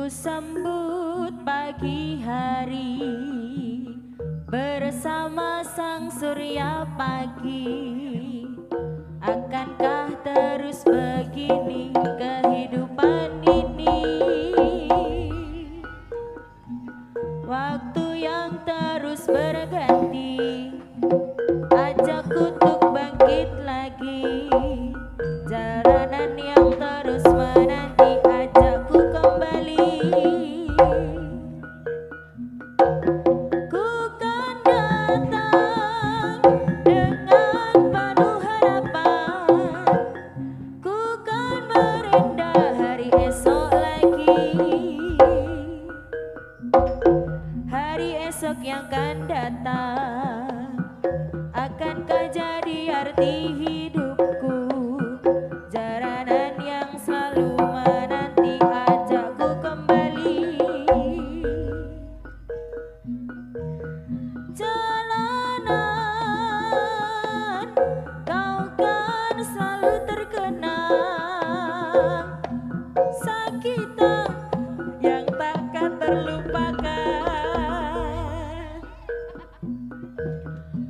Sambut pagi hari bersama sang surya pagi. Akankah terus begini kehidupan ini? Waktu yang terus berganti ajakku untuk bangkit lagi. Jalanan yang terus menanti ajakku kembali. Ku kan datang dengan penuh harapan. Ku kan merindah hari esok lagi. Hari esok yang akan datang, akankah jadi arti hidupku? Jalanan yang selalu menanti ajakku kembali. Jalanan kau kan selalu terkenang, sakitan yang takkan terlupakan.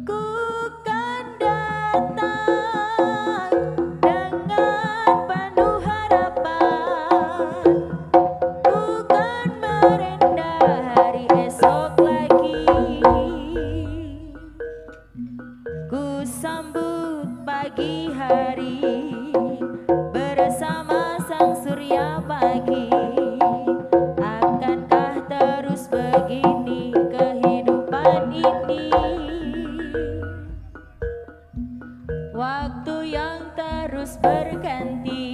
Ku kan datang dengan penuh harapan. Ku kan merendah hari esok lagi. Ku sambut pagi hari bersama sang surya pagi. Akankah terus begini kehidupan ini? Waktu yang terus berganti